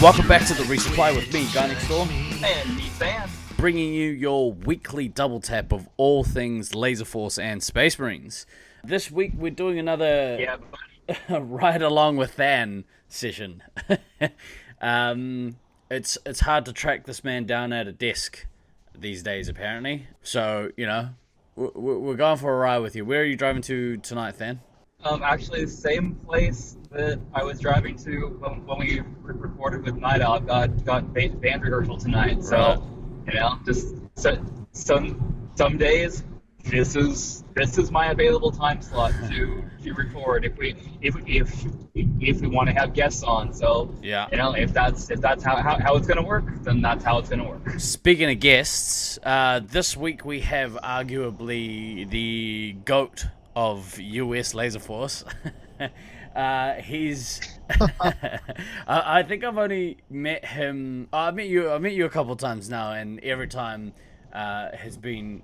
Welcome back to the Resupply with me, Guy Next Door, And me, Sam. bringing you your weekly double tap of all things Laserforce and Space Marines. This week we're doing another ride along with Than session. It's hard to track this man down at a desk these days, apparently. So, you know, we're going for a ride with you. Where are you driving to tonight, Than? Actually, the same place that I was driving to when we recorded with Night Owl. Got band rehearsal tonight, so you know, just some days this is my available time slot to record if we want to have guests on. So Yeah. you know, if that's how it's gonna work, then that's how it's gonna work. Speaking of guests, this week we have arguably the GOAT of US Laserforce. He's I think I've only met him. I met you a couple times now, and every time has been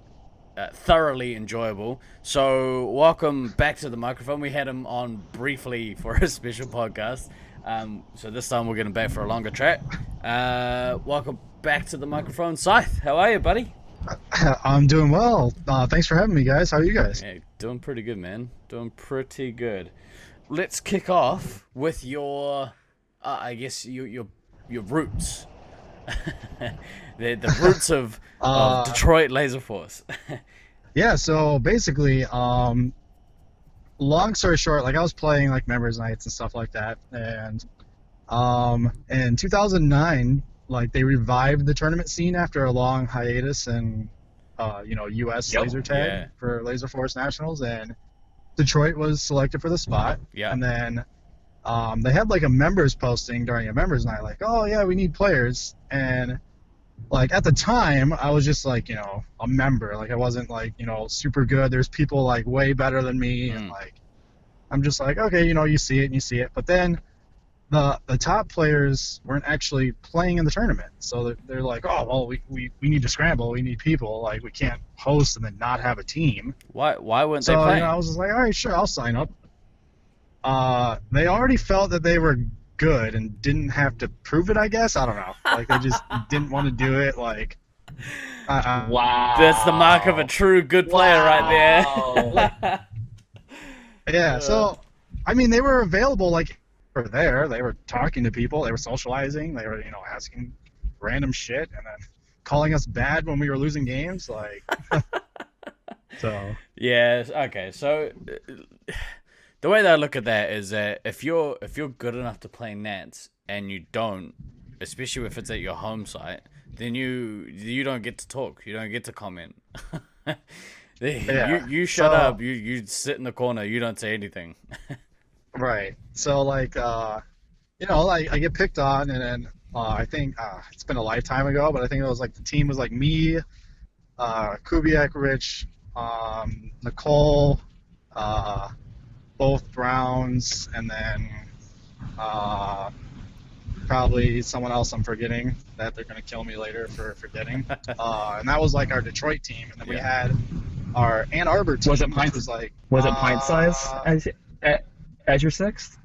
thoroughly enjoyable. So welcome back to the microphone. We had him on briefly for a special podcast. So this time we're getting back for a longer chat. Welcome back to the microphone, Scythe. How are you, buddy? I'm doing well. Thanks for having me, guys. How are you guys? Yeah, doing pretty good, man. Doing pretty good. Let's kick off with your, I guess your roots. the roots of Detroit Laserforce. Yeah. So basically, long story short, like I was playing like members nights and stuff like that, and in 2009. Like they revived the tournament scene after a long hiatus and U.S. laser tag for Laserforce Nationals, and Detroit was selected for the spot. Yeah. And then they had like a members posting during a members night, like, oh yeah, we need players. And like at the time, I was just like, a member. Like I wasn't like super good. There's people like way better than me, and like I'm just like, okay, you see it and you see it, but then. The top players weren't actually playing in the tournament, so they're like, oh well, we need to scramble, we need people, like we can't host and then not have a team. Why weren't they playing? So I was just like, all right, sure, I'll sign up. They already felt that they were good and didn't have to prove it, I guess. I don't know, like they just didn't want to do it. Like, Wow, that's the mark of a true good player right there. Yeah, so I mean, they were available, like. Were there. They were talking to people. They were socializing. They were, asking random shit and then calling us bad when we were losing games. Like, so. Yeah. Okay. So the way that I look at that is that if you're good enough to play Nats and you don't, especially if it's at your home site, then you don't get to talk. You don't get to comment. You shut up. You sit in the corner. You don't say anything. Right. So, like, I get picked on, and then I think it's been a lifetime ago, but I think it was like the team was like me, Kubiak, Rich, Nicole, both Browns, and then probably someone else I'm forgetting that they're going to kill me later for forgetting. And that was like our Detroit team, and then we had our Ann Arbor team. Was it pint size as your sixth?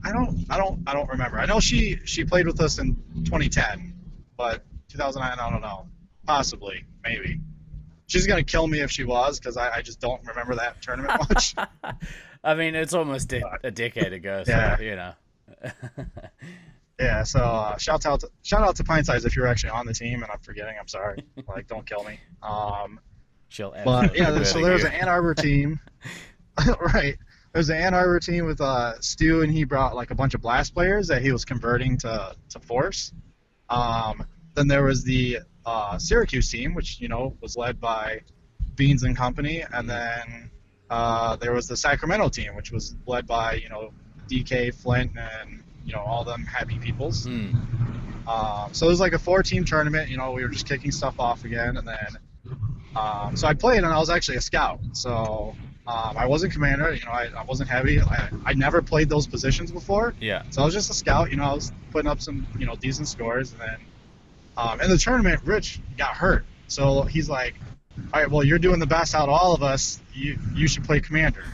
I don't remember. I know she played with us in 2010, but 2009 I don't know. Possibly, maybe. She's gonna kill me if she was, because I just don't remember that tournament much. I mean, it's almost a decade ago, so yeah. Yeah. So shout out to Pint Size if you're actually on the team, and I'm forgetting. I'm sorry. Like, don't kill me. But yeah, so there was an Ann Arbor team, right? There's an Ann Arbor team with Stu, and he brought like a bunch of Blast players that he was converting to Force. Then there was the Syracuse team, which was led by Beans and Company, and then there was the Sacramento team, which was led by DK, Flint, and all them happy peoples. So it was like a 4-team tournament. We were just kicking stuff off again, and then so I played, and I was actually a scout. So. I wasn't commander, I wasn't heavy. I never played those positions before. Yeah. So I was just a scout, I was putting up some, decent scores. And then in the tournament, Rich got hurt. So he's like, all right, well, you're doing the best out of all of us. You should play commander.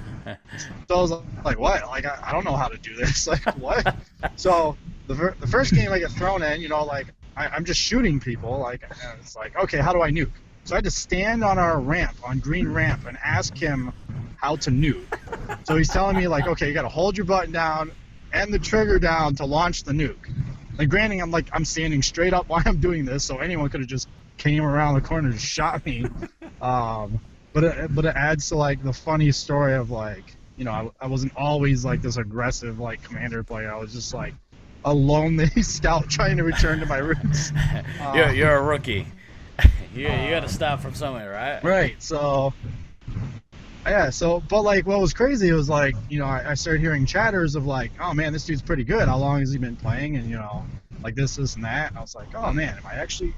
So I was like, what? Like, I don't know how to do this. Like, what? So the first game I get thrown in, like I'm just shooting people, like, and it's like, okay, how do I nuke? So I had to stand on our ramp, on green ramp, and ask him how to nuke. So he's telling me, like, okay, you got to hold your button down and the trigger down to launch the nuke. And granting, I'm standing straight up while I'm doing this, so anyone could have just came around the corner and shot me. But it adds to, like, the funny story of, like, I wasn't always, like, this aggressive, like, commander player. I was just, like, a lonely scout trying to return to my roots. You're a rookie. You got to start from somewhere, right? Right. So, yeah. So, but like, what was crazy was like, I started hearing chatters of like, oh man, this dude's pretty good. How long has he been playing? And like this and that. And I was like, oh man, am I actually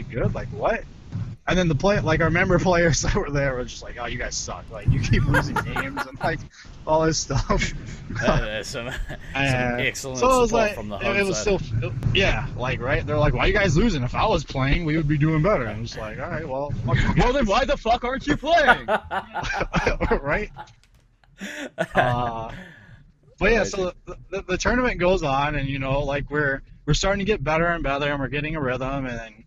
good? Like what? And then our member players that were there were just like, oh, you guys suck. Like, you keep losing games and, like, all this stuff. Some excellent so it was support like, from the home it was side. still, yeah, like, right? They're like, why are you guys losing? If I was playing, we would be doing better. And I'm just like, all right, well, fuck you Well, then why the fuck aren't you playing? right? But yeah, so the tournament goes on, and, like, we're starting to get better and better, and we're getting a rhythm, and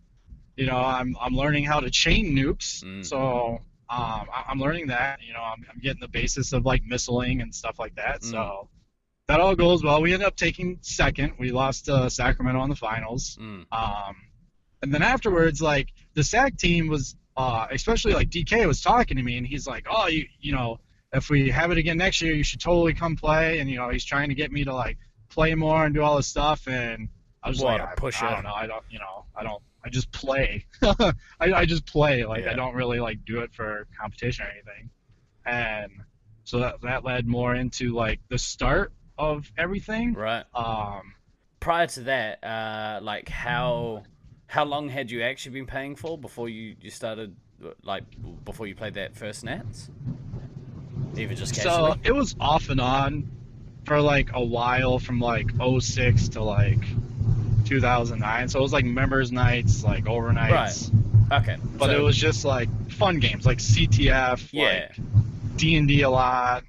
I'm learning how to chain nukes, so I'm learning that. I'm getting the basis of like missiling and stuff like that. So that all goes well. We ended up taking second. We lost to Sacramento in the finals. And then afterwards, like the SAC team was, especially like DK was talking to me, and he's like, "Oh, if we have it again next year, you should totally come play." And he's trying to get me to like play more and do all this stuff. And I was like, I don't know. I just play. I just play. Like, I don't really, like, do it for competition or anything. And so that led more into, like, the start of everything. Right. Prior to that, like, how long had you actually been paying for before you started, like, before you played that first Nats? Even just casually? So it was off and on for, like, a while, from, like, 06 to, like, 2009, so it was like members nights, like overnights. Right. Okay. But it was just like fun games, like CTF, like D&D a lot.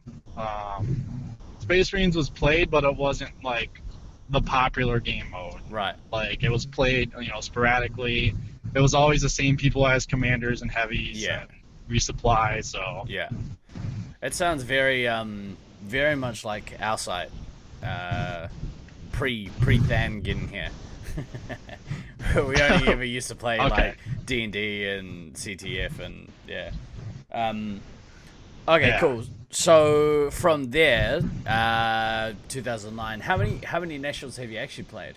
Space Marines was played, but it wasn't like the popular game mode. Right. Like it was played, sporadically. It was always the same people as commanders and heavies and resupply. So yeah, it sounds very very much like our site. Pre-Than getting here. We only ever used to play like D&D and CTF and cool. So from there, 2009, how many nationals have you actually played?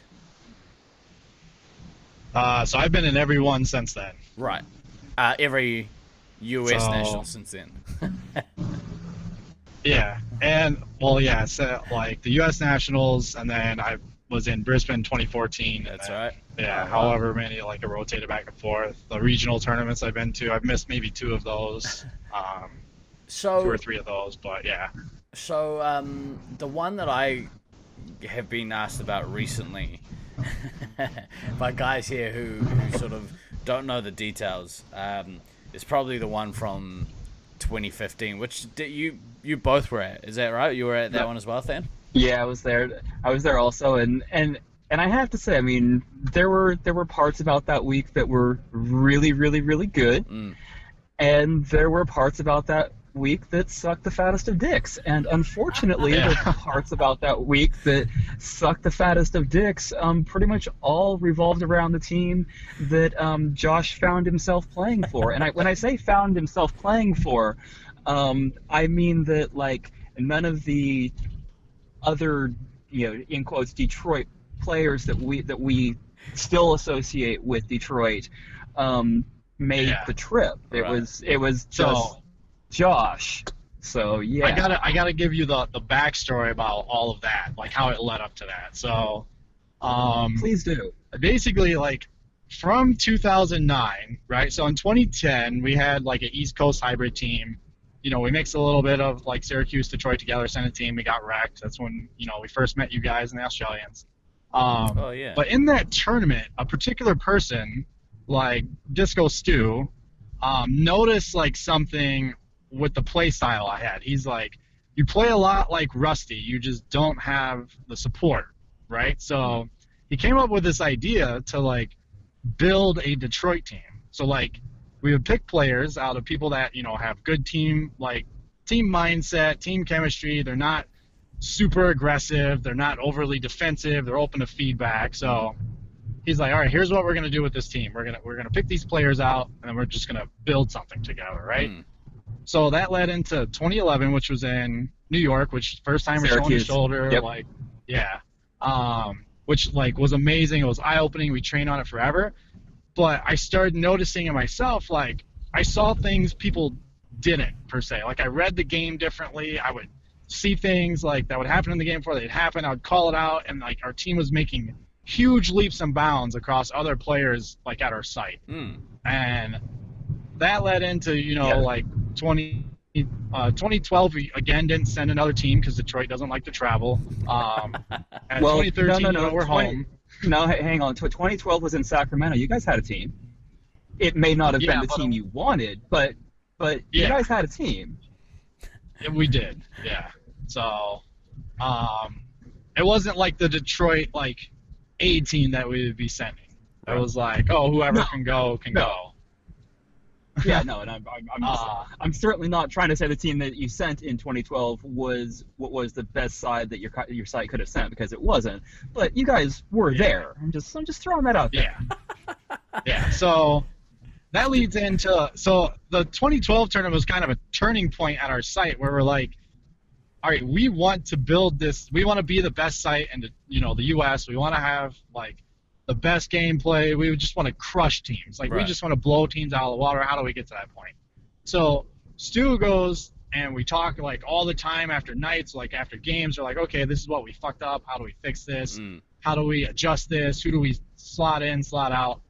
So I've been in every one since then. Right. Every US national since then. Yeah, and so like the U.S. Nationals, and then I was in Brisbane 2014. That's right. Yeah, however many, like I rotated back and forth. The regional tournaments I've been to, I've missed maybe 2 of those, 2 or 3 of those, but yeah. So the one that I have been asked about recently by guys here who sort of don't know the details is probably the one from 2015, which you both were at. Is that right? You were at that one as well, Than? Yeah, I was there. I was there also, and I have to say, I mean, there were parts about that week that were really, really, really good, and there were parts about that week that sucked the fattest of dicks. And unfortunately, the parts about that week that sucked the fattest of dicks pretty much all revolved around the team that Josh found himself playing for. And when I say found himself playing for, I mean that, like, none of the other, in quotes, Detroit players that we still associate with Detroit made the trip. It was just Josh. So yeah, I gotta give you the backstory about all of that, like how it led up to that. So please do. Basically, like from 2009, right? So in 2010, we had like an East Coast hybrid team. We mixed a little bit of like Syracuse, Detroit together, sent a team. We got wrecked. That's when we first met you guys and the Australians. But in that tournament, a particular person, like Disco Stu, noticed like something with the play style I had. He's like, you play a lot like Rusty. You just don't have the support, right? So he came up with this idea to like build a Detroit team. So like we would pick players out of people that, you know, have good team mindset, team chemistry. They're not super aggressive. They're not overly defensive. They're open to feedback. So he's like, all right, here's what we're gonna do with this team. We're gonna pick these players out, and then we're just gonna build something together, right? So that led into 2011, which was in New York, which first time shoulder to shoulder, like, yeah, which like was amazing. It was eye opening. We trained on it forever, but I started noticing in myself, like, I saw things people didn't per se. Like I read the game differently. I would see things like that would happen in the game before they'd happen. I would call it out, and like our team was making huge leaps and bounds across other players like at our site, and that led into, you know, like 2012 we again didn't send another team because Detroit doesn't like to travel. And well, 2013 no, we're home. No, hang on. 2012 was in Sacramento. You guys had a team. It may not have been the team you wanted, but you guys had a team. We did, yeah. So it wasn't like the Detroit like A team that we would be sending. It was like, oh, whoever can go can go. Yeah, no, and I'm certainly not trying to say the team that you sent in 2012 was what was the best side that your site could have sent, because it wasn't. But you guys were there. I'm just throwing that out there. Yeah. So that leads into the 2012 tournament was kind of a turning point at our site where we're like, all right, we want to build this. We want to be the best site in the U.S. We want to have like the best gameplay. We just want to crush teams. Like, we just want to blow teams out of the water. How do we get to that point? So Stu goes, and we talk like all the time after nights, like after games. We're like, okay, this is what we fucked up. How do we fix this? How do we adjust this? Who do we slot in, slot out?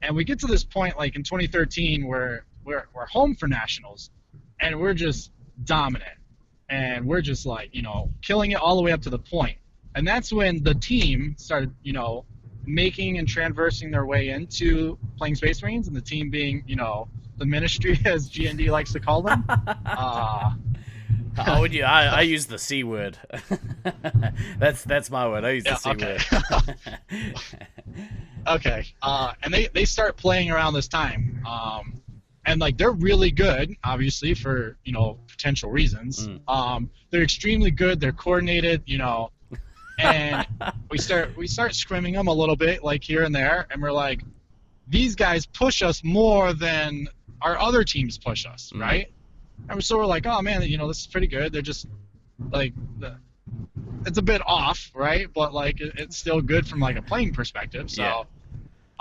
And we get to this point like in 2013 where we're home for nationals, and we're just dominant. And we're just like, you know, killing it all the way up to the point. And that's when the team started, you know, making and traversing their way into playing Space Marines, and the team being, you know, the ministry, as GND likes to call them. How would you? I use the C word. That's my word. I use the C word. Okay. And they start playing around this time. And like they're really good, obviously, for, you know, potential reasons. They're extremely good. They're coordinated, you know. And we start scrimming them a little bit, like here and there, and we're like, these guys push us more than our other teams push us, right? And so we're like, oh man, you know, this is pretty good. They're just like, it's a bit off, right? But like, it's still good from like a playing perspective. So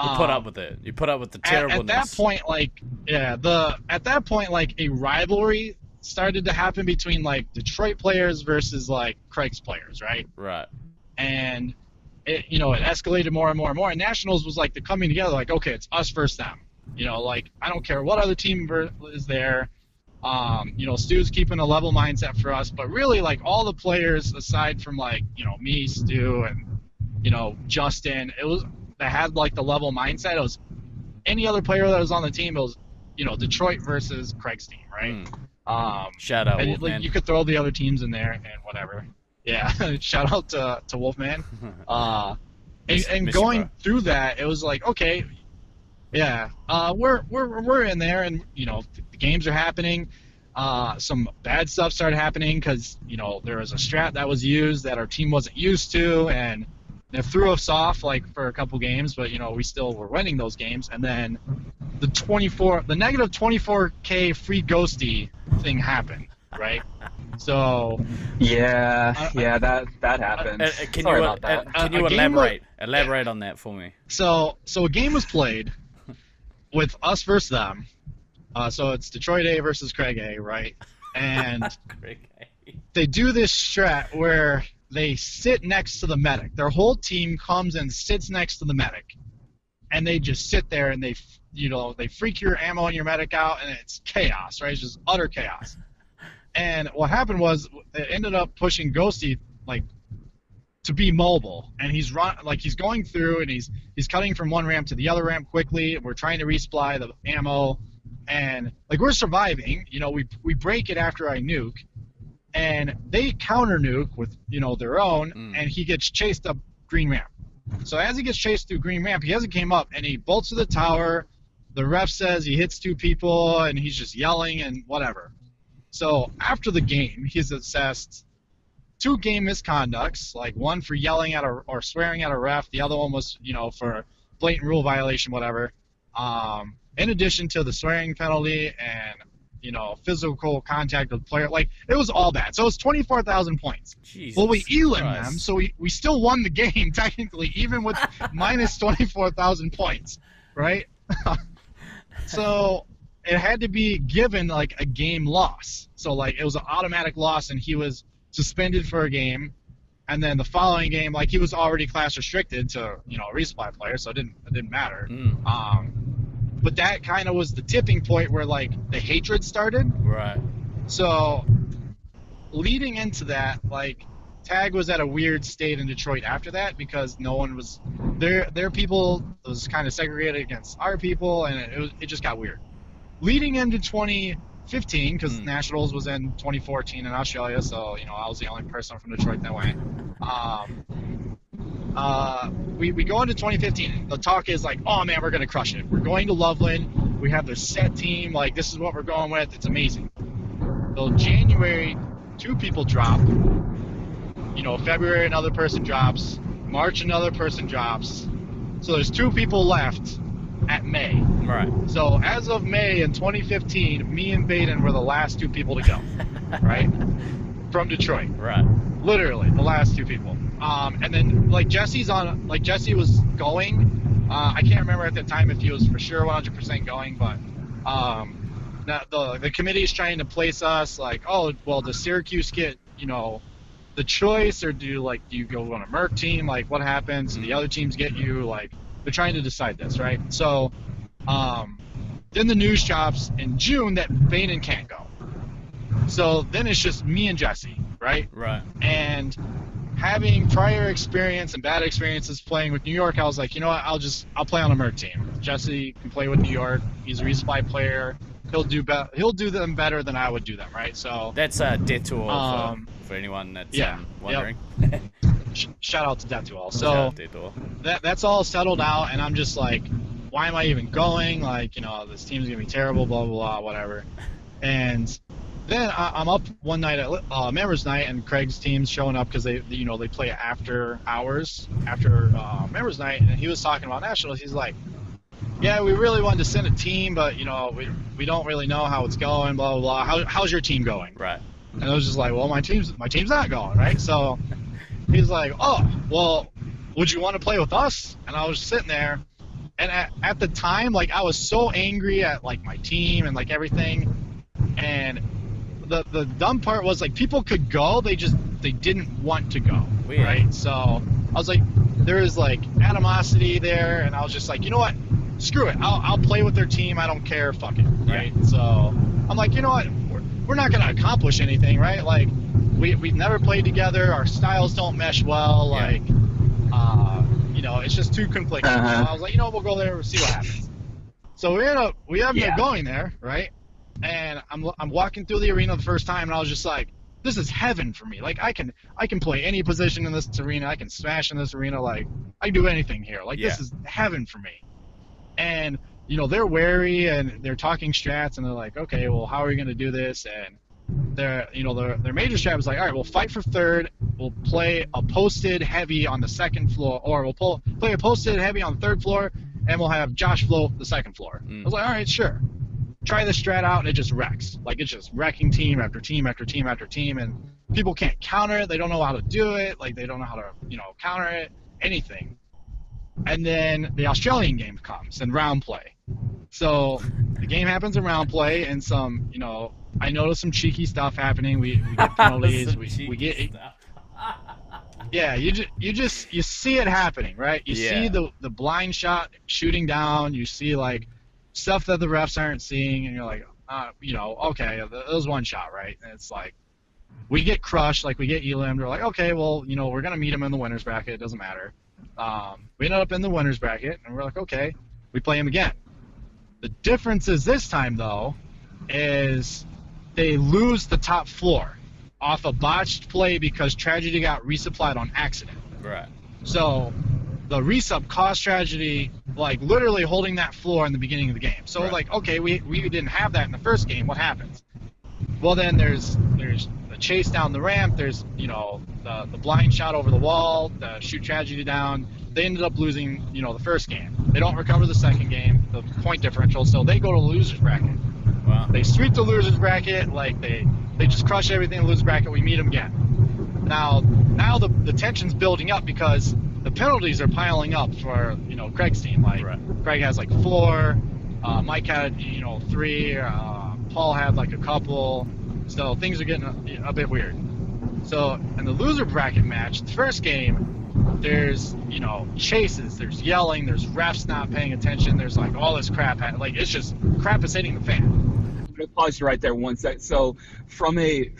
you put up with it. You put up with the terribleness. At that point, like, at that point, like a rivalry started to happen between like Detroit players versus like Craig's players, right? Right. And it escalated more and more and more. And Nationals was like the coming together, like, okay, it's us versus them. You know, like, I don't care what other team is there. You know, Stu's keeping a level mindset for us, but really, like, all the players aside from like, you know, me, Stu, and, you know, Justin, that had like the level mindset. It was any other player that was on the team. It was, you know, Detroit versus Craig's team, right? Shout out, and, Wolfman. like, you could throw the other teams in there and whatever. Yeah, shout out to Wolfman. And going through that, it was like, okay, yeah, we're in there, and you know, the games are happening. Some bad stuff started happening because, you know, there was a strat that was used that our team wasn't used to, and it threw us off like for a couple games. But you know, we still were winning those games. And then the negative 24K free ghosty thing happened, right? So that happened. Sorry about that. Can you elaborate on that for me? So a game was played with us versus them. So it's Detroit A versus Craig A, right? And they do this strat where they sit next to the medic. Their whole team comes and sits next to the medic, and they just sit there and they freak your ammo and your medic out, and it's chaos, right? It's just utter chaos. And what happened was it ended up pushing Ghosty like to be mobile, and he's going through and he's cutting from one ramp to the other ramp quickly. We're trying to resupply the ammo, and like we're surviving. You know, we break it after I nuke, and they counter nuke with, you know, their own, and he gets chased up green ramp. So as he gets chased through green ramp, he hasn't came up, and he bolts to the tower. The ref says he hits 2 people, and he's just yelling and whatever. So after the game, he's assessed 2 game misconducts, like one for yelling at or swearing at a ref. The other one was, for blatant rule violation, whatever. In addition to the swearing penalty and, physical contact with the player. Like, it was all bad. So it was 24,000 points. Jesus well, we elim Christ. them, so we still won the game, technically, even with minus 24,000 points, right? So it had to be given, like, a game loss. So, like, it was an automatic loss, and he was suspended for a game. And then the following game, like, he was already class restricted to, a resupply player, so it didn't matter. But that kind of was the tipping point where, like, the hatred started. Right. So leading into that, like, Tag was at a weird state in Detroit after that because no one was their people was kind of segregated against our people, and it just got weird. Leading into 2015, because Nationals was in 2014 in Australia, so I was the only person from Detroit that went. We go into 2015. The talk is like, oh man, we're gonna crush it. We're going to Loveland. We have this set team. Like, this is what we're going with. It's amazing. So January, 2 people drop. February another person drops. March another person drops. So there's 2 people left at May. Right. So as of May in 2015, me and Baden were the last 2 people to go. Right? From Detroit. Right. Literally, the last 2 people. And then, like, Jesse was going. I can't remember at the time if he was for sure 100% going, but the committee is trying to place us, like, oh, well, does Syracuse get, the choice, or do you go on a Merc team? Like, what happens? The other teams get you? Like, they're trying to decide this, right? So, then the news drops in June that Baden can't go. So then it's just me and Jesse, right? Right. And having prior experience and bad experiences playing with New York, I was like, you know what? I'll play on a Merc team. Jesse can play with New York. He's a resupply player. He'll do them better than I would do them, right? So that's a detour for anyone that's wondering. Yep. Shout out to Detour. So that's all settled out, and I'm just like, why am I even going? Like, this team's gonna be terrible, blah blah blah, whatever. And then I'm up one night at members night, and Craig's team's showing up because they play after hours after members night, and he was talking about Nationals. He's like, yeah, we really wanted to send a team, but we don't really know how it's going, blah blah blah. How's your team going? Right. And I was just like, well, my team's not going, right? So he's like, oh, well, would you want to play with us? And I was sitting there, and at the time, like, I was so angry at, like, my team and, like, everything, and the dumb part was, like, people could go, they didn't want to go. Weird. Right? So I was like, there is, like, animosity there, and I was just like, you know what? Screw it. I'll play with their team. I don't care. Fuck it. Right? Yeah. So I'm like, you know what? We're not going to accomplish anything, right? Like, we've never played together. Our styles don't mesh well. Like, it's just too conflicting. So I was like, we'll go there and see what happens. So we ended up going there, right? And I'm walking through the arena the first time, and I was just like, this is heaven for me. Like, I can play any position in this arena. I can smash in this arena. Like, I can do anything here. Like, this is heaven for me. And they're wary, and they're talking strats, and they're like, okay, well, how are we going to do this? And their major strat was like, all right, we'll fight for third. We'll play a posted heavy on the second floor, or we'll play a posted heavy on the third floor, and we'll have Josh float the second floor. I was like, all right, sure. Try the strat out, and it just wrecks. Like, it's just wrecking team after team after team after team, and people can't counter it. They don't know how to do it. Like, they don't know how to, counter it, anything. And then the Australian game comes in round play. So the game happens in round play, and some, I noticed some cheeky stuff happening. We get penalties. we get. Yeah, you see it happening, right? You see the blind shot shooting down. You see, like, stuff that the refs aren't seeing, and you're like, okay, that was one shot, right? And it's like, we get crushed, like, we get elimed. We're like, okay, well, we're gonna meet them in the winners bracket. It doesn't matter. We ended up in the winners bracket, and we're like, okay, we play them again. The difference is this time, though, is they lose the top floor off a botched play because Tragedy got resupplied on accident. Right. So the resup cost tragedy, like literally holding that floor in the beginning of the game. So Right. like, okay, we didn't have that in the first game. What happens? Well, then there's the chase down the ramp. There's the blind shot over the wall, the shoot tragedy down. They ended up losing the first game. They don't recover the second game, the point differential, so they go to the losers bracket. Wow. They sweep the losers bracket, like they just crush everything in the losers bracket. We meet them again. Now the tension's building up because the penalties are piling up for Craig's team. Like Right. Craig has like 4, Mike had 3, Paul had like a couple, so things are getting a bit weird. So in the loser bracket match, the first game, there's chases, there's yelling, there's refs not paying attention, there's like all this crap, like it's just crap is hitting the fan. I'm going to pause you right there one sec. So from a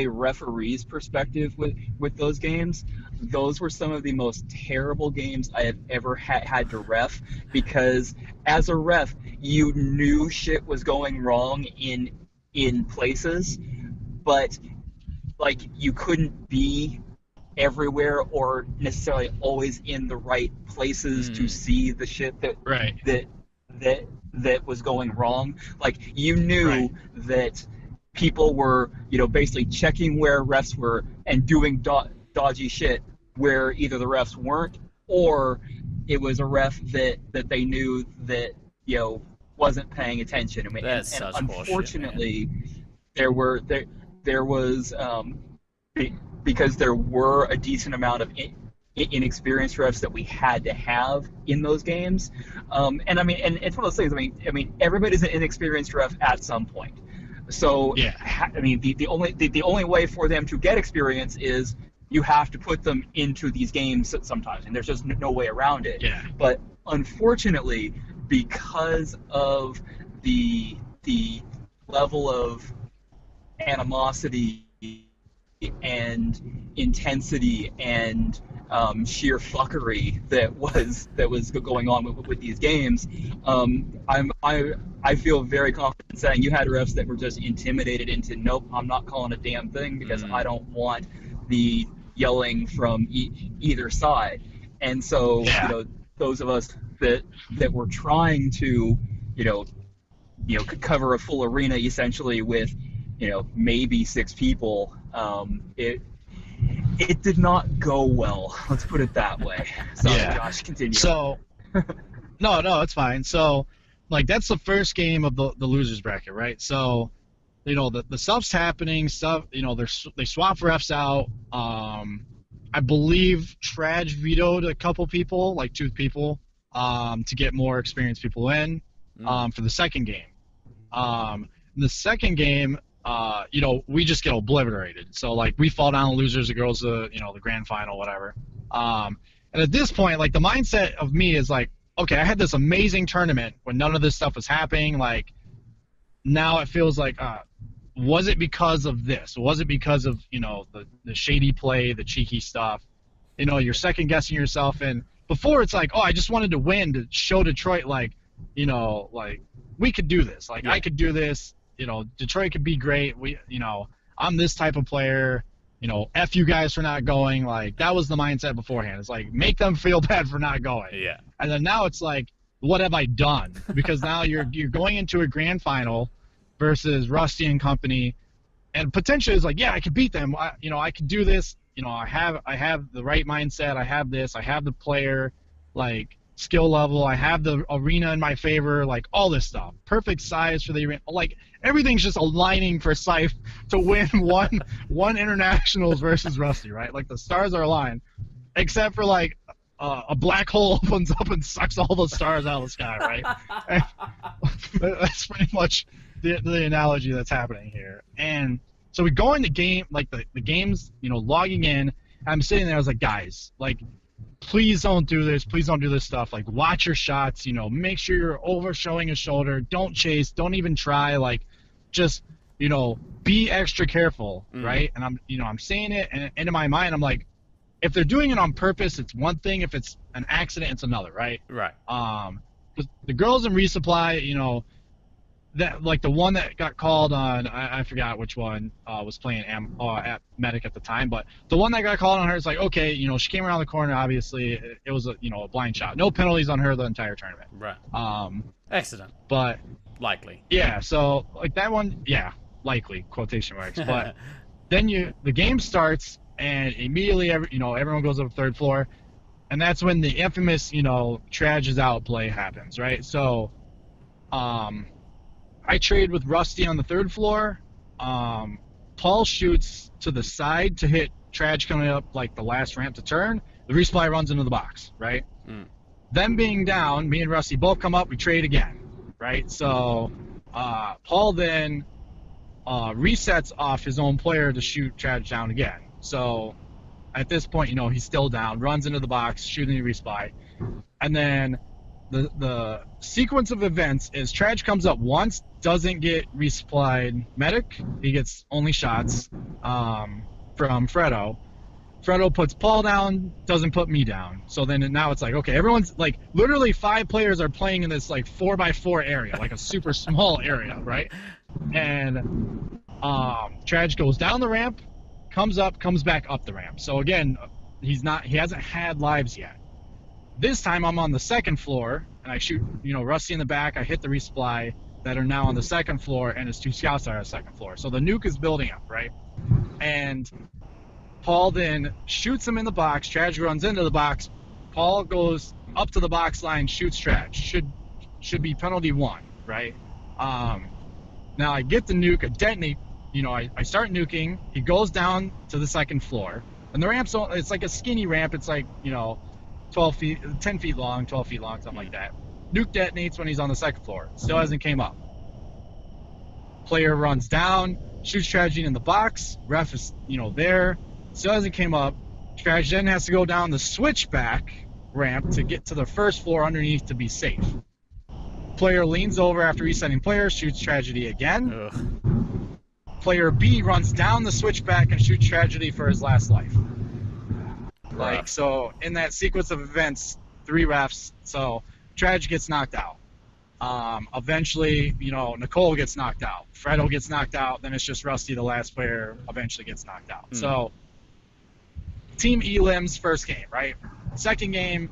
referee's perspective with those games, those were some of the most terrible games I have ever had to ref, because as a ref, you knew shit was going wrong in places, but like you couldn't be everywhere or necessarily always in the right places to see the shit that was going wrong. Like you knew that people were basically checking where refs were and doing dodgy shit where either the refs weren't, or it was a ref that they knew that wasn't paying attention. That's such unfortunately bullshit, there was because there were a decent amount of inexperienced refs that we had to have in those games, and it's one of those things. I mean, everybody's an inexperienced ref at some point. So yeah. The only way for them to get experience is you have to put them into these games sometimes, and there's just no way around it. Yeah. But unfortunately, because of the level of animosity and intensity and sheer fuckery that was going on with these games, I feel very confident saying you had refs that were just intimidated into, nope, I'm not calling a damn thing because I don't want the yelling from either side. And so those of us that were trying to cover a full arena essentially with maybe 6 people, it did not go well. Let's put it that way. Sorry, Josh, continue. So, no, it's fine. So, like, that's the first game of the losers bracket, right? So, the stuff's happening, they swap refs out. I believe Traj vetoed a couple people, like 2 people, to get more experienced people in, for the second game. In the second game, we just get obliterated. So like we fall down, losers, the girls, the grand final, whatever. And at this point, like the mindset of me is like, okay, I had this amazing tournament when none of this stuff was happening. Like now it feels like, was it because of this? Was it because of the shady play, the cheeky stuff? You're second guessing yourself. And before it's like, oh, I just wanted to win to show Detroit like we could do this. Like I could do this. Detroit could be great. I'm this type of player. F you guys for not going. Like that was the mindset beforehand. It's like make them feel bad for not going. Yeah. And then now it's like, what have I done? Because now you're going into a grand final versus Rusty and company, and potentially it's like, yeah, I could beat them. I could do this. I have the right mindset. I have this. I have the player, like skill level. I have the arena in my favor. Like all this stuff. Perfect size for the arena. Like everything's just aligning for Scythe to win one internationals versus Rusty, right? Like the stars are aligned, except for like a black hole opens up and sucks all the stars out of the sky, right? That's pretty much the analogy that's happening here. And so we go into game, like the game's logging in. I'm sitting there, I was like, guys, like please don't do this. Please don't do this stuff. Like watch your shots. Make sure you're over showing a shoulder. Don't chase. Don't even try. Like just be extra careful, right? And I'm saying it, and in my mind I'm like, if they're doing it on purpose, it's one thing. If it's an accident, it's another, right? Right. The girls in resupply, that like the one that got called on, I forgot which one was playing at medic at the time, but the one that got called on her is like, okay, she came around the corner. Obviously, it was a blind shot. No penalties on her the entire tournament. Right. Accident. But likely. Yeah. So like that one, yeah, likely quotation marks. But then the game starts and immediately everyone goes up the third floor, and that's when the infamous Trage is out play happens, right? So, I trade with Rusty on the third floor. Paul shoots to the side to hit Trage coming up like the last ramp to turn. The resupply runs into the box, right? Them being down, me and Rusty both come up. We trade again, right? So Paul then resets off his own player to shoot Trage down again. So at this point, he's still down, runs into the box, shooting the resupply, and then the sequence of events is Trage comes up once, doesn't get resupplied medic. He gets only shots from Fredo. Fredo puts Paul down, doesn't put me down. So then now it's like, okay, everyone's like, literally 5 players are playing in this like 4x4 area, like a super small area, right? And Trage goes down the ramp, comes up, comes back up the ramp. So again, he hasn't had lives yet. This time I'm on the second floor and I shoot, Rusty in the back. I hit the resupply that are now on the second floor, and his 2 scouts are on the second floor. So the nuke is building up, right? And Paul then shoots him in the box. Trage runs into the box. Paul goes up to the box line, shoots Trage. Should be penalty 1, right? Now I get the nuke, I detonate. I start nuking. He goes down to the second floor, and the ramp's it's like a skinny ramp. It's like 12 feet, 10 feet long, 12 feet long, something like that. Nuke detonates when he's on the second floor. Still hasn't came up. Player runs down, shoots Trage in the box. Ref is there. Still hasn't came up. Trage then has to go down the switchback ramp to get to the first floor underneath to be safe. Player leans over after resetting player, shoots Tragedy again. Ugh. Player B runs down the switchback and shoots Tragedy for his last life. Like, so in that sequence of events, 3 refs, so Trage gets knocked out. Eventually, Nicole gets knocked out. Fredo gets knocked out. Then it's just Rusty, the last player, eventually gets knocked out. So, Team Elim's first game, right? Second game,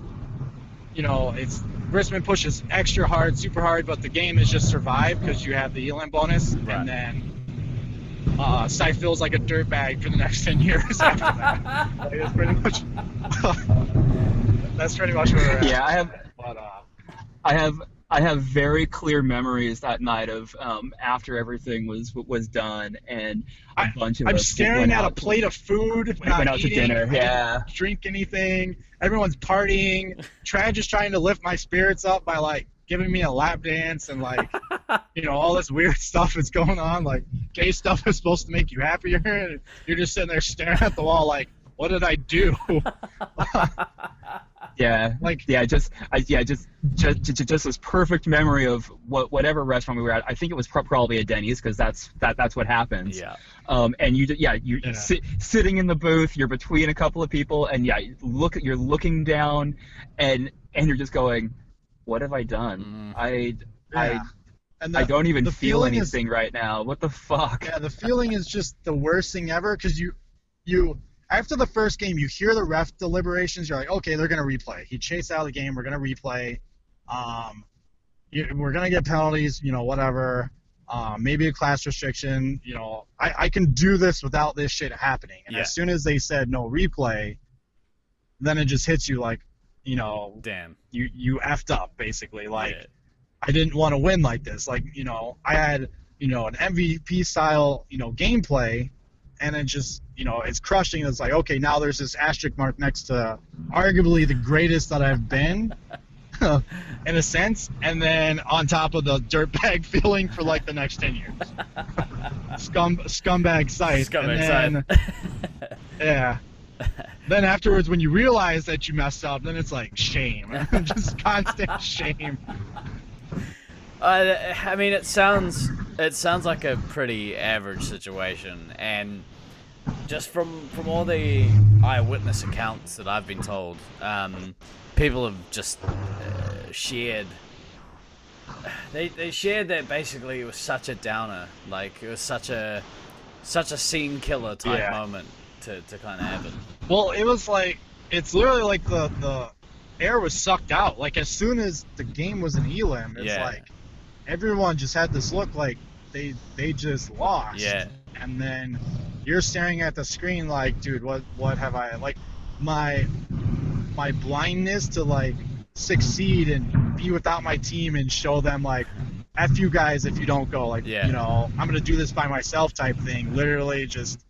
it's Brisman pushes extra hard, super hard, but the game is just survive because you have the Elim bonus, and then Scythe feels like a dirtbag for the next 10 years after that. Like, that's pretty much. That's pretty much where we're at. Yeah, I have very clear memories that night of after everything was done, and a bunch of I'm us staring at a plate of food, went out eating, to dinner. Yeah, drink anything. Everyone's partying. Trage is trying to lift my spirits up by like giving me a lap dance and like all this weird stuff is going on. Like gay stuff is supposed to make you happier, and you're just sitting there staring at the wall like, what did I do? Yeah, just this perfect memory of whatever restaurant we were at. I think it was probably a Denny's because that's what happens. Yeah. And you're sitting in the booth. You're between a couple of people, and you're looking down, and you're just going, "What have I done? I don't even feel anything right now. What the fuck?" Yeah, the feeling is just the worst thing ever because you. After the first game, you hear the ref deliberations. You're like, okay, they're going to replay. He chased out of the game. We're going to replay. We're going to get penalties, whatever. Maybe a class restriction. I can do this without this shit happening. And as soon as they said no replay, then it just hits you like, damn. You effed up, basically. Like, I didn't want to win like this. Like, I had, an MVP-style, gameplay, and it just, it's crushing. It's like, okay, now there's this asterisk mark next to arguably the greatest that I've been, in a sense, and then on top of the dirtbag feeling for like the next 10 years. Scumbag Scythe. Scythe. Yeah. Then afterwards, when you realize that you messed up, then it's like shame. Just constant shame. I mean, it sounds like a pretty average situation, and just from all the eyewitness accounts that I've been told, people have just shared they shared that basically it was such a downer, like it was such a scene killer type moment to kind of happen. Well, it was like it's literally like the air was sucked out. Like as soon as the game was in Elim, it's like everyone just had this look like they just lost. Yeah. And then you're staring at the screen like, dude, what have I like my blindness to like succeed and be without my team and show them like F you guys if you don't go, like you know, I'm gonna do this by myself type thing. Literally just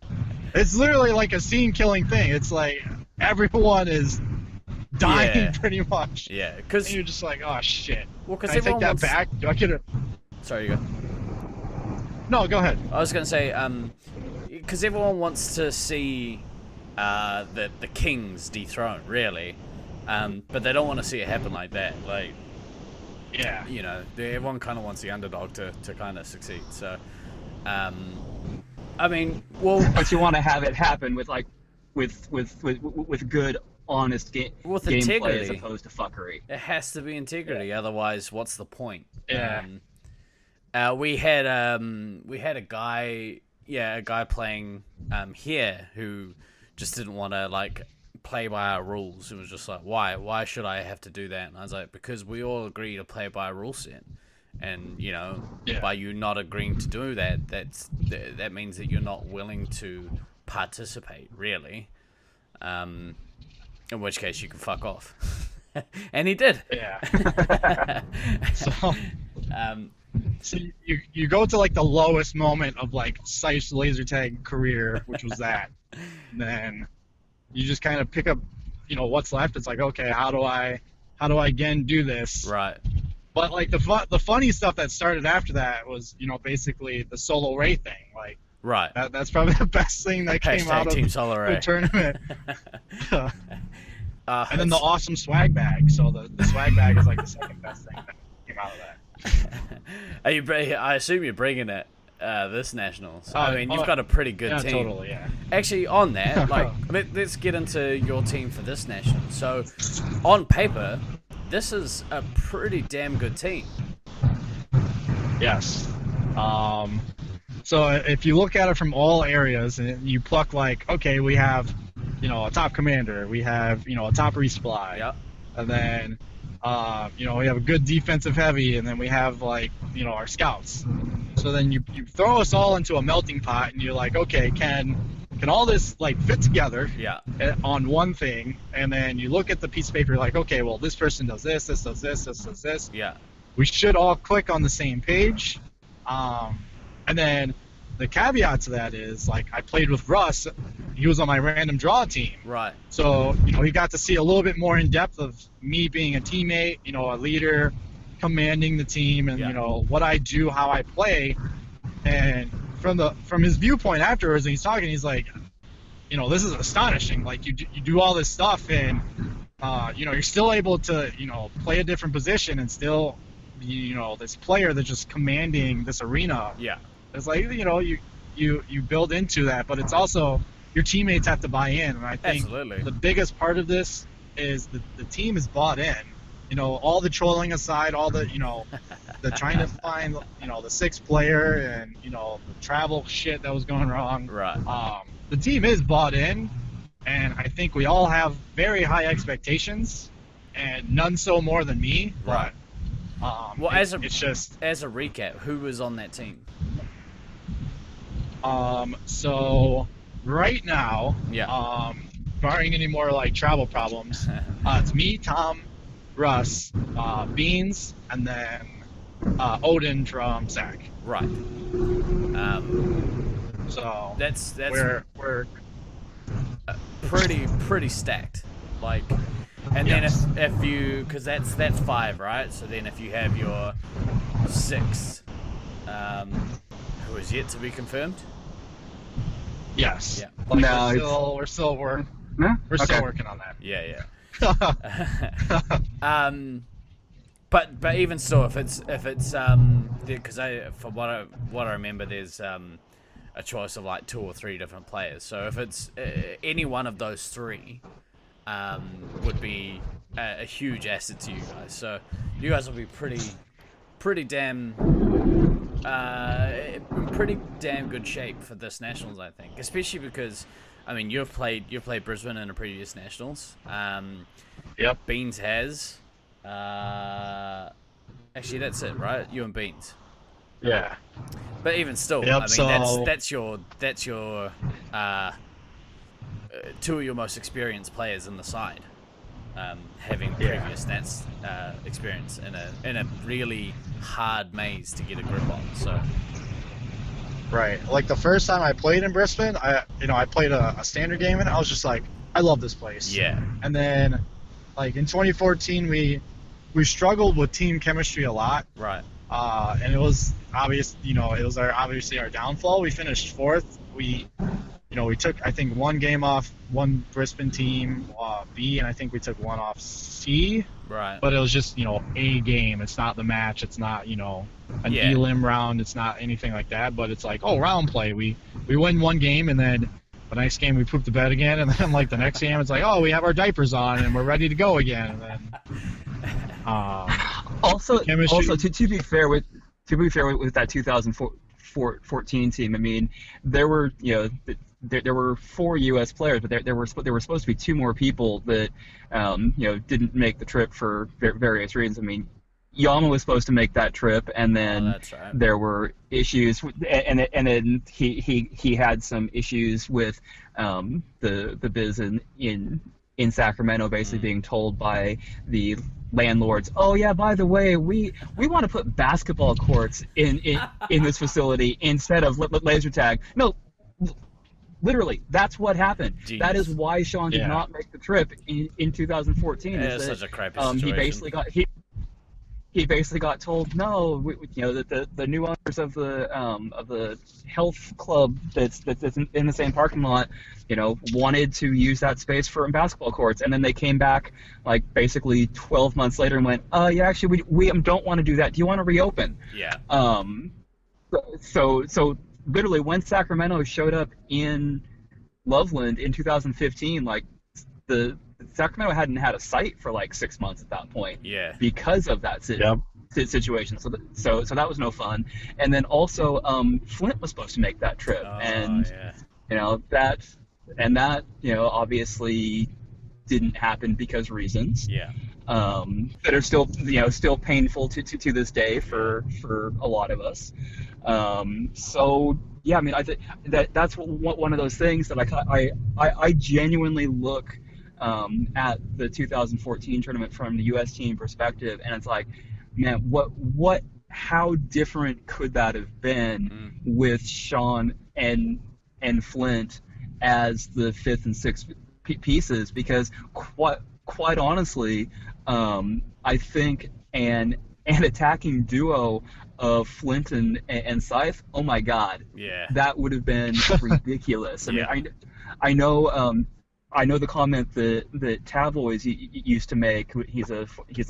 it's literally like a scene killing thing. It's like everyone is dying pretty much. Yeah, because you're just like, oh shit. Well, because I take that back. Do I get it? Sorry, you go. No, go ahead. I was gonna say, because everyone wants to see the kings dethroned, really, but they don't want to see it happen like that. Like, you know, everyone kind of wants the underdog to kind of succeed. So, I mean, well, but you want to have it happen with like with good, honest gameplay as opposed to fuckery. It has to be integrity, otherwise, what's the point? Yeah. We had a guy playing here who just didn't want to like play by our rules. It was just like, why should I have to do that? And I was like, because we all agree to play by a rule set, and you know, by you not agreeing to do that, that means that you're not willing to participate, really. In which case you can fuck off. And he did. Yeah. So you go to like the lowest moment of like Scythe's laser tag career, which was that. And then you just kind of pick up, you know, what's left. It's like, okay, how do I again do this? Right. But like the funny stuff that started after that was, you know, basically the solo Ray thing. Like, right. That's probably the best thing that came out of the tournament. And then the awesome swag bag. So the swag bag is like the second best thing that came out of that. I assume you're bringing it this nationals. I mean, you've got a pretty good team. Totally, yeah. Actually, on that, like, let's get into your team for this national. So, on paper, this is a pretty damn good team. Yes. So if you look at it from all areas and you pluck like, okay, we have, you know, a top commander, we have, you know, a top resupply, and then, you know, we have a good defensive heavy, and then we have like, you know, our scouts. So then you throw us all into a melting pot, and you're like, okay, can all this like fit together on one thing? And then you look at the piece of paper, you're like, okay, well, this person does this, this does this, this does this. Yeah. We should all click on the same page. And then the caveat to that is, like, I played with Russ. He was on my random draw team. Right. So, you know, he got to see a little bit more in depth of me being a teammate, you know, a leader, commanding the team, and, you know, what I do, how I play. And from his viewpoint afterwards, and he's talking, he's like, you know, this is astonishing. Like, you do all this stuff, and, you know, you're still able to, you know, play a different position and still, you know, this player that's just commanding this arena. Yeah. It's like, you know, you build into that, but it's also your teammates have to buy in. And I think the biggest part of this is the team is bought in. You know, all the trolling aside, all the, you know, the trying to find, you know, the sixth player and, you know, the travel shit that was going wrong. Right. The team is bought in, and I think we all have very high expectations, and none so more than me. Right. But, well, as a recap, who was on that team? So right now, barring any more like travel problems, it's me, Tom, Russ, Beans, and then Odin from SAC. Right. So that's we're pretty stacked. Like, and then if you, because that's 5, right? So then if you have your 6, who is yet to be confirmed. Yes. Yeah. Like we're still working on that. Yeah. But even so, if it's because from what I remember, there's a choice of like 2 or 3 different players. So if it's any one of those 3, would be a huge asset to you guys. So you guys will be pretty damn good shape for this nationals, I think, especially because, I mean, you've played Brisbane in a previous nationals. Yep. Beans has. Actually, that's it, right? You and Beans. Yeah. But even still, yep, I mean, so... that's your two of your most experienced players in the side, having previous stats experience in a really hard maze to get a grip on. So. Right. Like the first time I played in Brisbane, I played a standard game and I was just like, I love this place. Yeah. And then, like in 2014, we struggled with team chemistry a lot. Right. And it was obvious, it was obviously our downfall. We finished 4th. We took, I think, one game off one Brisbane team, B, and I think we took one off C. Right. But it was just, a game. It's not the match. It's not, an elim round. It's not anything like that. But it's like, round play. We win one game, and then the next game we poop the bed again, and then like the next game it's like, we have our diapers on and we're ready to go again. And then also to be fair with that 2014 team, I mean, there were there were 4 U.S. players, but there were supposed to be 2 more people that didn't make the trip for various reasons. I mean, Yama was supposed to make that trip, and then there were issues, and then he had some issues with the biz in Sacramento, basically being told by the landlords, oh yeah, by the way, we want to put basketball courts in this facility instead of laser tag. No, literally, that's what happened. Jeez. That is why Sean did not make the trip in 2014. It's such a crappy situation. He basically got told, no, that the new owners of the health club that's in the same parking lot, wanted to use that space for basketball courts, and then they came back like basically 12 months later and went, yeah, actually we don't want to do that. Do you want to reopen? Yeah. So literally when Sacramento showed up in Loveland in 2015, like the Sacramento hadn't had a site for like 6 months at that point. Yeah. Because of that situation. So that was no fun. And then also Flint was supposed to make that trip, that obviously didn't happen because reasons. Yeah. That are still painful to this day for a lot of us. So yeah, I mean, I think that's one of those things that I genuinely look at the 2014 tournament from the U.S. team perspective, and it's like, man, how different could that have been with Sean and Flint as the 5th and 6th pieces? Because quite honestly, I think an attacking duo of Flint and Scythe, oh my God, that would have been ridiculous. I mean, I know the comment that Tavoy's used to make. He's a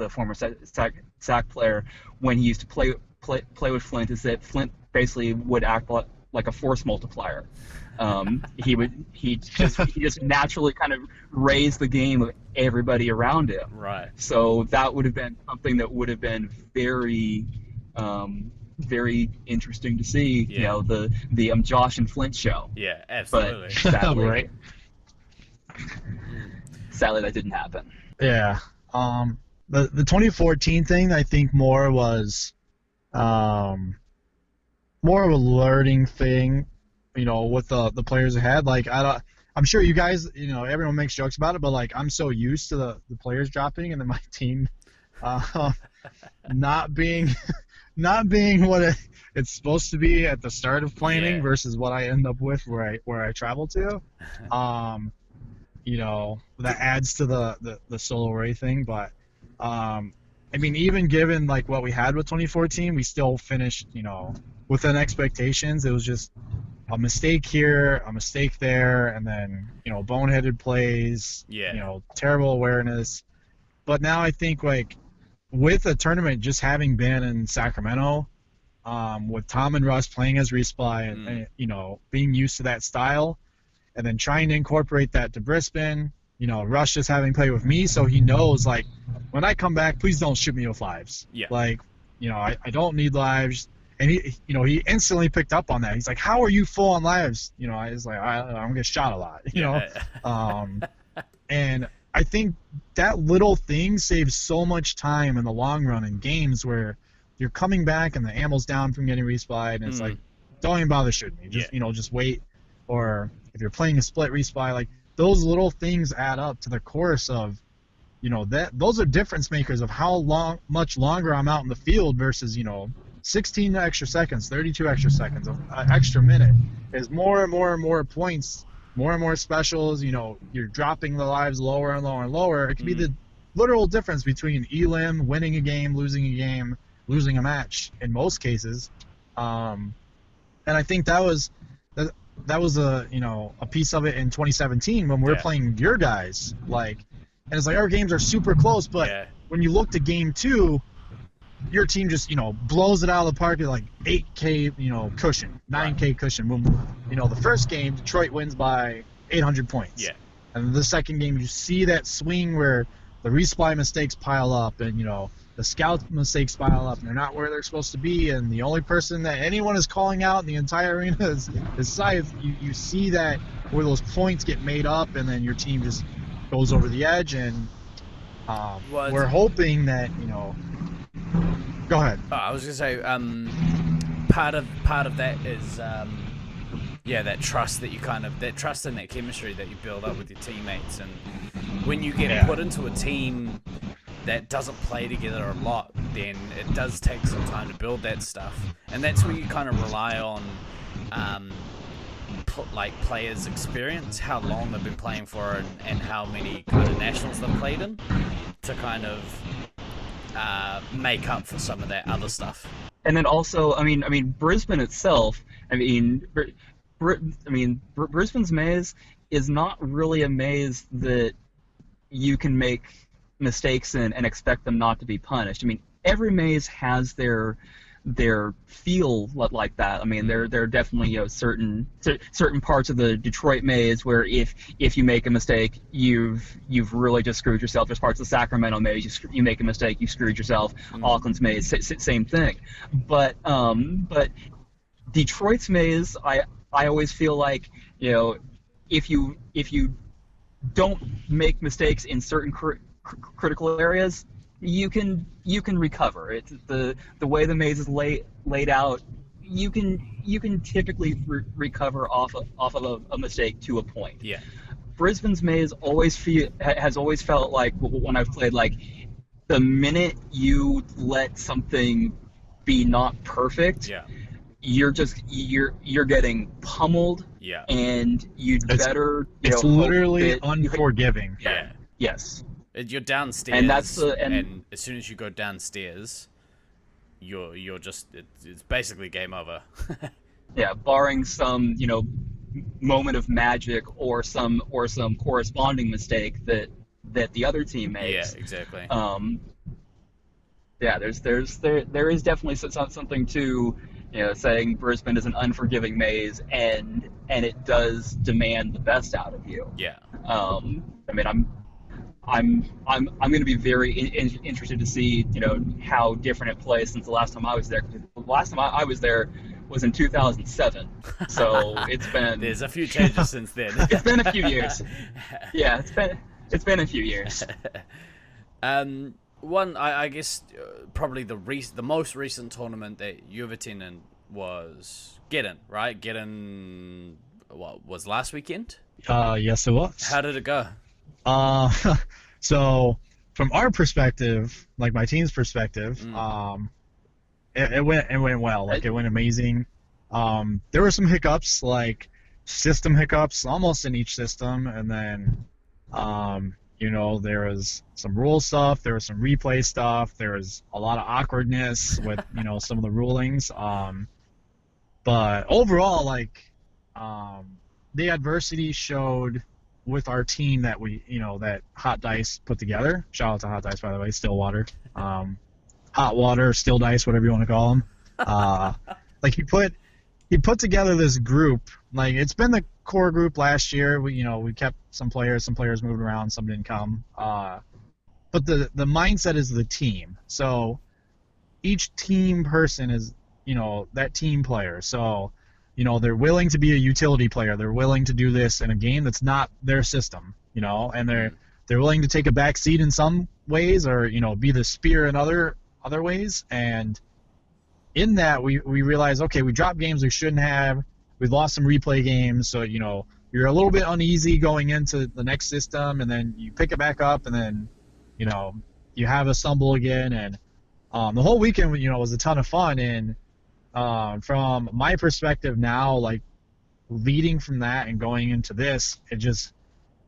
former SAC player. When he used to play with Flint, is that Flint basically would act like a force multiplier. He just naturally kind of raised the game of everybody around him. Right. So that would have been something that would have been very very interesting to see. The Josh and Flint show. Yeah, absolutely. But sadly, right. Sadly, that didn't happen. Yeah. The 2014 thing, I think more was more of a learning thing, with the players ahead. Like, I'm sure you guys, everyone makes jokes about it, but like, I'm so used to the players dropping and then my team not being what it's supposed to be at the start of planning versus what I end up with where I travel to. That adds to the solo array thing, but I mean, even given like what we had with 2014, we still finished within expectations. It was just a mistake here, a mistake there, and then boneheaded plays, terrible awareness. But now I think like with a tournament just having been in Sacramento, with Tom and Russ playing as Resupply and being used to that style, and then trying to incorporate that to Brisbane, Rush just having played with me, so he knows, like, when I come back, please don't shoot me with lives. Yeah. Like, I don't need lives. And he instantly picked up on that. He's like, how are you full on lives? I was like, I'm gonna get shot a lot, and I think that little thing saves so much time in the long run in games where you're coming back and the ammo's down from getting resupplied, and it's like, don't even bother shooting me. Just just wait. Or if you're playing a split resupply, like those little things add up to the course of, those are difference makers of how much longer I'm out in the field versus 16 extra seconds, 32 extra seconds, of extra minute is more and more and more points, more and more specials. You're dropping the lives lower and lower and lower. It can be the literal difference between elim, winning a game, losing a match in most cases. And I think that was a piece of it in 2017 when we were playing your guys. And it's like our games are super close, but when you look to game 2, your team just blows it out of the park at like 8K cushion, 9K cushion. When the first game Detroit wins by 800 points. Yeah. And the second game you see that swing where the resupply mistakes pile up and the scout mistakes pile up and they're not where they're supposed to be, and the only person that anyone is calling out in the entire arena is Scythe. You see that where those points get made up and then your team just goes over the edge, and we're hoping that Go ahead. I was gonna say, part of that is, that trust that you that trust and that chemistry that you build up with your teammates, and when you get put into a team that doesn't play together a lot, then it does take some time to build that stuff, and that's where you kind of rely on, players' experience, how long they've been playing for, and how many kind of nationals they've played in, to kind of make up for some of that other stuff. And then also, Brisbane itself. Brisbane's maze is not really a maze that you can make mistakes in and expect them not to be punished. Every maze has their feel like that. There are definitely certain parts of the Detroit maze where if you make a mistake, you've really just screwed yourself. There's parts of the Sacramento maze you make a mistake, you screwed yourself. Auckland's maze, same thing. But Detroit's maze, I always feel like if you don't make mistakes in certain critical areas, you can recover. It's the way the maze is laid out. You can typically recover off of a mistake to a point. Yeah. Brisbane's maze has always felt like, when I've played, like the minute you let something be not perfect, you're getting pummeled. Yeah. And better. It's literally unforgiving. Yeah. Yes. You're downstairs, and as soon as you go downstairs, you're just it's basically game over. Yeah, barring some moment of magic or some corresponding mistake that the other team makes. Yeah, exactly. There is definitely something to saying Brisbane is an unforgiving maze, and it does demand the best out of you. Yeah. I'm going to be very interested to see how different it plays since the last time I was there. The last time I was there was in 2007, so it's been there's a few changes since then. It's been a few years. Yeah, it's been a few years. One, I guess probably the most recent tournament that you've attended was Geddon, right? Geddon, what was last weekend? Yes, it was. How did it go? So from our perspective, like my team's perspective, it went well. Like, it went amazing. There were some hiccups, like system hiccups, almost in each system, and then there was some rule stuff, there was some replay stuff, there was a lot of awkwardness with some of the rulings. But overall, the adversity showed with our team that that Hot Dice put together. Shout out to Hot Dice, by the way, Stillwater. Hot Water, Still Dice, whatever you want to call them. He put together this group. Like, it's been the core group last year. We kept some players moved around, some didn't come. But the mindset is the team. So each team person is, that team player. So, they're willing to be a utility player. They're willing to do this in a game that's not their system, and they're willing to take a back seat in some ways, or be the spear in other ways. And in that, we realize, okay, we dropped games we shouldn't have. We've lost some replay games, so you're a little bit uneasy going into the next system, and then you pick it back up, and then you have a stumble again. And the whole weekend was a ton of fun. And from my perspective now, like leading from that and going into this, it just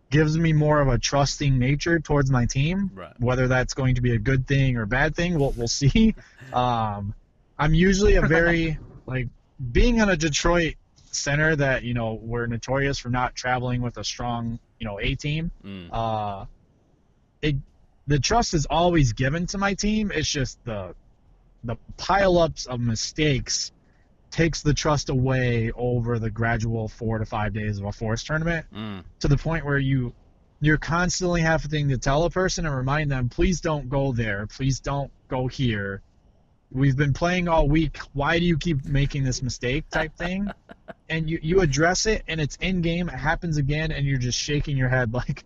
gives me more of a trusting nature towards my team. Right. Whether that's going to be a good thing or bad thing, we'll see. I'm usually a very like being on a Detroit center that we're notorious for not traveling with a strong A team. The trust is always given to my team. It's just the pile-ups of mistakes takes the trust away over the gradual 4 to 5 days of a Force tournament, to the point where you're constantly having to tell a person and remind them, please don't go there, please don't go here. We've been playing all week. Why do you keep making this mistake type thing? And you address it, and it's in-game. It happens again, and you're just shaking your head like,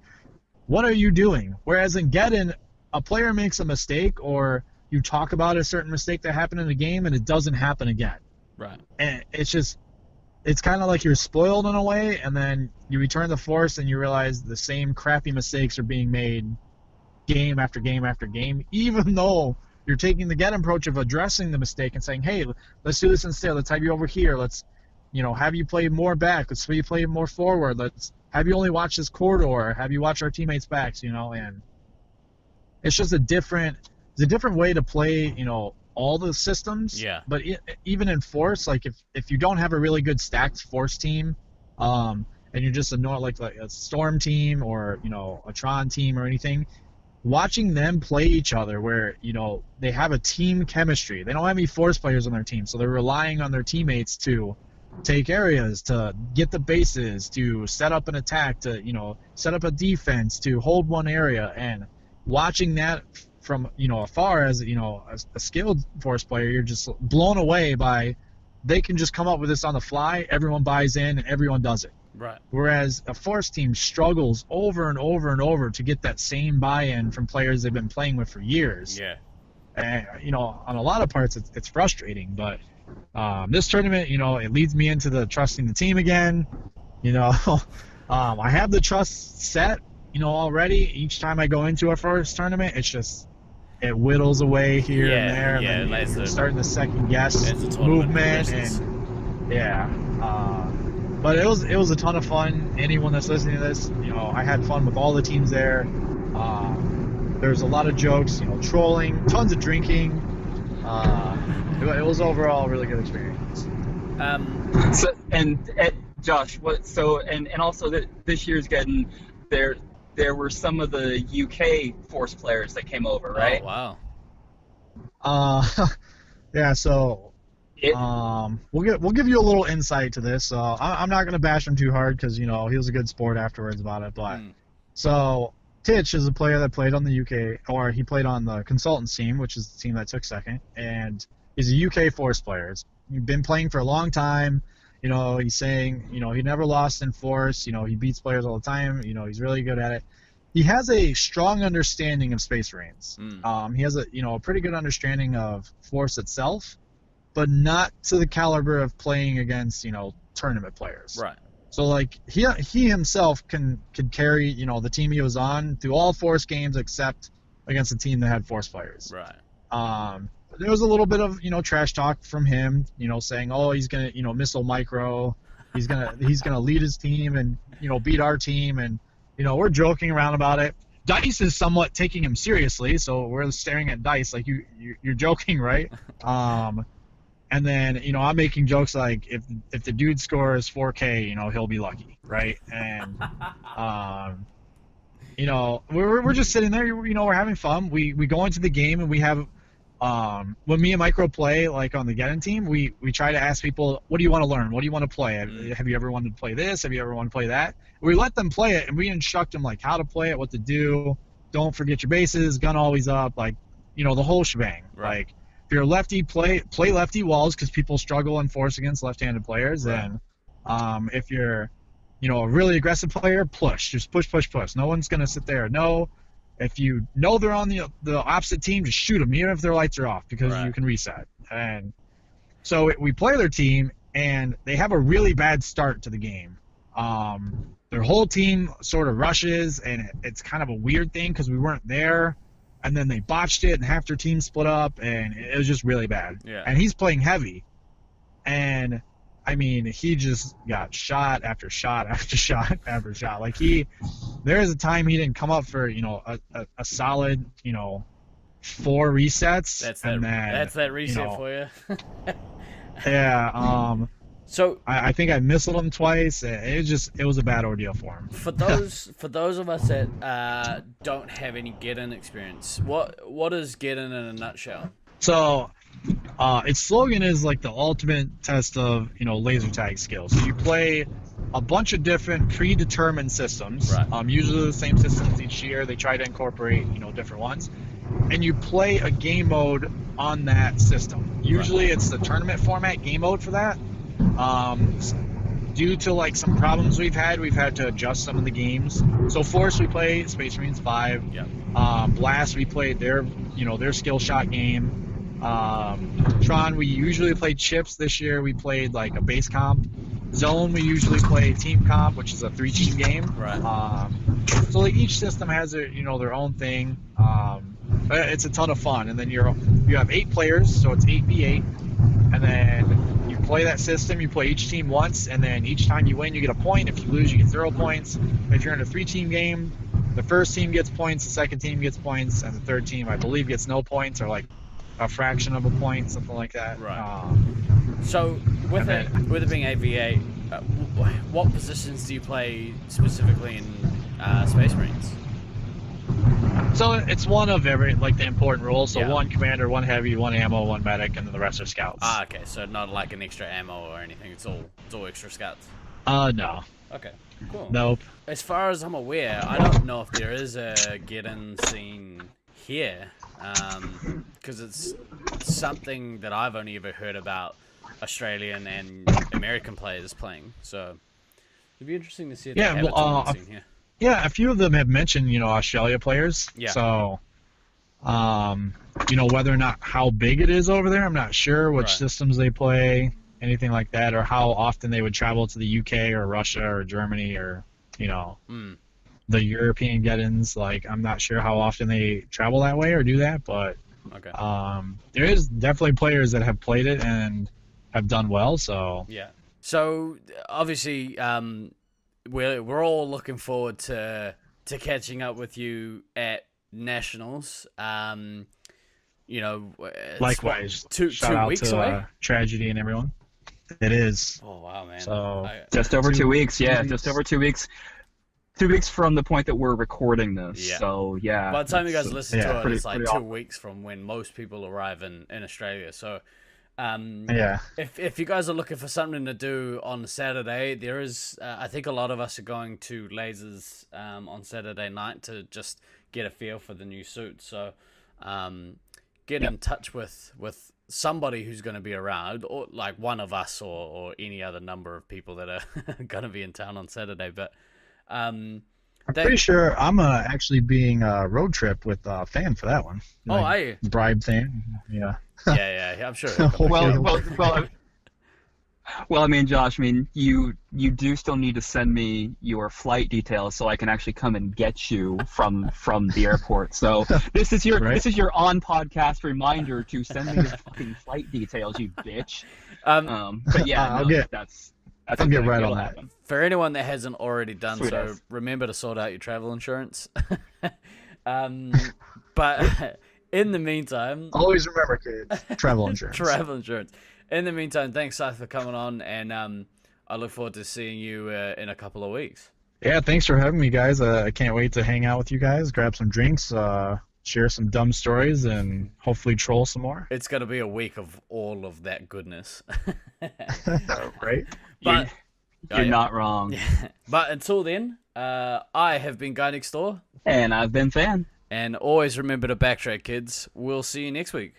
what are you doing? Whereas in Geddon, a player makes a mistake, or you talk about a certain mistake that happened in the game, and it doesn't happen again. Right. And it's kind of like you're spoiled in a way, and then you return the Force, and you realize the same crappy mistakes are being made game after game after game, even though you're taking the Geddon approach of addressing the mistake and saying, hey, let's do this instead. Let's have you over here. Let's, have you play more back. Let's have you play more forward. Let's have you only watch this corridor. Have you watch our teammates' backs, and it's just a different way to play, all the systems. Yeah. But even in Force, like if you don't have a really good stacked Force team, and you're just like a Storm team or, a Tron team or anything, watching them play each other where, they have a team chemistry. They don't have any Force players on their team, so they're relying on their teammates to take areas, to get the bases, to set up an attack, to, set up a defense, to hold one area. And watching that from, afar as, a skilled Force player, you're just blown away by they can just come up with this on the fly, everyone buys in, and everyone does it. Right. Whereas a Force team struggles over and over and over to get that same buy-in from players they've been playing with for years. Yeah. And, on a lot of parts, it's frustrating. But this tournament, it leads me into the trusting the team again. I have the trust set, already. Each time I go into a Force tournament, it's just it whittles away here and there. Yeah, and then you're starting to second guess movement and but it was a ton of fun. Anyone that's listening to this, I had fun with all the teams there. There's a lot of jokes, trolling, tons of drinking. It was overall a really good experience. So and Josh, and also this year's Geddon, there were some of the UK Force players that came over, right? Oh, wow. Yeah. So. We'll give you a little insight to this. I'm not gonna bash him too hard because he was a good sport afterwards about it. But so Titch is a player that played on the UK, or he played on the Consultants team, which is the team that took second, and he's a UK Force player. He's been playing for a long time. He's saying he never lost in Force. He beats players all the time. He's really good at it. He has a strong understanding of Space Marines. He has a pretty good understanding of Force itself, but not to the caliber of playing against, tournament players. Right. So, like, he himself can carry, the team he was on through all Force games except against a team that had Force players. Right. There was a little bit of, trash talk from him, saying, oh, he's going to, missile micro. He's going to lead his team and, beat our team. And, we're joking around about it. Dice is somewhat taking him seriously, so we're staring at Dice like you're joking, right? And then, I'm making jokes like if the dude scores 4K, he'll be lucky, right? And we're just sitting there, we're having fun. We go into the game and we have when me and Micro play, like on the Geddon team, we try to ask people, what do you want to learn? What do you want to play? Have you ever wanted to play this? Have you ever wanted to play that? We let them play it, and we instruct them like how to play it, what to do. Don't forget your bases, gun always up, like the whole shebang. Right. Like if you're a lefty, play lefty walls because people struggle and force against left-handed players. Right. And if you're, a really aggressive player, just push. No one's gonna sit there. No, if you know they're on the opposite team, just shoot them, even if their lights are off, because you can reset. And so we play their team, and they have a really bad start to the game. Their whole team sort of rushes, and it's kind of a weird thing because we weren't there. And then they botched it, and half their team split up, and it was just really bad. Yeah. And he's playing heavy. And, I mean, he just got shot after shot after shot after shot. Like, there was a time he didn't come up for, a solid, 4 resets. That's that reset for you. Yeah. So I think I missed him twice. It was a bad ordeal for him. For those of us that don't have any get-in experience, what is get-in in a nutshell? So, its slogan is like the ultimate test of laser tag skills. So you play a bunch of different predetermined systems. Right. Usually the same systems each year. They try to incorporate different ones, and you play a game mode on that system. Usually it's the tournament format game mode for that. Due to like some problems we've had to adjust some of the games. So Force, we play Space Marines 5. Yeah. Blast, we played their skill shot game. Tron, we usually play chips. This year we played like a base comp. Zone, we usually play team comp, which is a 3-team game. Right. So like each system has their own thing. It's a ton of fun. And then you have 8 players, so it's 8v8, and then you play that system. You play each team once, and then each time you win, you get a point. If you lose, you get 0 points. If you're in a 3-team game, the first team gets points, the second team gets points, and the third team, I believe, gets no points or like a fraction of a point, something like that. Right. So with it being AVA, what positions do you play specifically in Space Marines? So it's one of every, like the important roles. So Yeah. 1 commander, 1 heavy, 1 ammo, 1 medic, and then the rest are scouts. Okay, so not like an extra ammo or anything. It's all extra scouts. No. Okay, cool. Nope. As far as I'm aware, I don't know if there is a get-in scene here, because it's something that I've only ever heard about Australian and American players playing. So it'd be interesting to see if they have a tournament scene here. Yeah, a few of them have mentioned, Australia players. Yeah. So, whether or not how big it is over there, I'm not sure which Right. systems they play, anything like that, or how often they would travel to the UK or Russia or Germany or, the European get-ins. Like, I'm not sure how often they travel that way or do that, but Okay. there is definitely players that have played it and have done well. So Yeah. So obviously, we're all looking forward to catching up with you at Nationals. It's likewise, two shout out weeks to away. Tragedy and everyone. It is. Oh wow, man! So Just over 2 weeks, yeah. 2 weeks. Just over 2 weeks. 2 weeks from the point that we're recording this. Yeah. So, yeah. By the time you guys listen to it, pretty- it's like pretty 2 awesome. weeks from when most people arrive in Australia. So, Yeah. if you guys are looking for something to do on Saturday, there is. I think a lot of us are going to Lasers on Saturday night to just get a feel for the new suit. So, get in touch with somebody who's going to be around, or like one of us, or any other number of people that are going to be in town on Saturday. But I'm pretty sure I'm actually being a road trip with Fan for that one. Oh, are you? Bribe Fan. Yeah. Yeah, I'm sure. he'll come back. Well, I mean, Josh, you do still need to send me your flight details so I can actually come and get you from the airport. So this is your on podcast reminder to send me your fucking flight details, you bitch. But yeah, I'll get right on that. happen. For anyone that hasn't already done Sweet so, as. remember to sort out your travel insurance. But in the meantime, Always remember, kids, travel insurance. travel insurance. In the meantime, thanks, Scythe, for coming on, and I look forward to seeing you in a couple of weeks. Yeah, thanks for having me, guys. I can't wait to hang out with you guys, grab some drinks, share some dumb stories, and hopefully troll some more. It's going to be a week of all of that goodness. Right? But You're not wrong. But until then, I have been Guy Next Door. And I've been Fan. And always remember to backtrack, kids. We'll see you next week.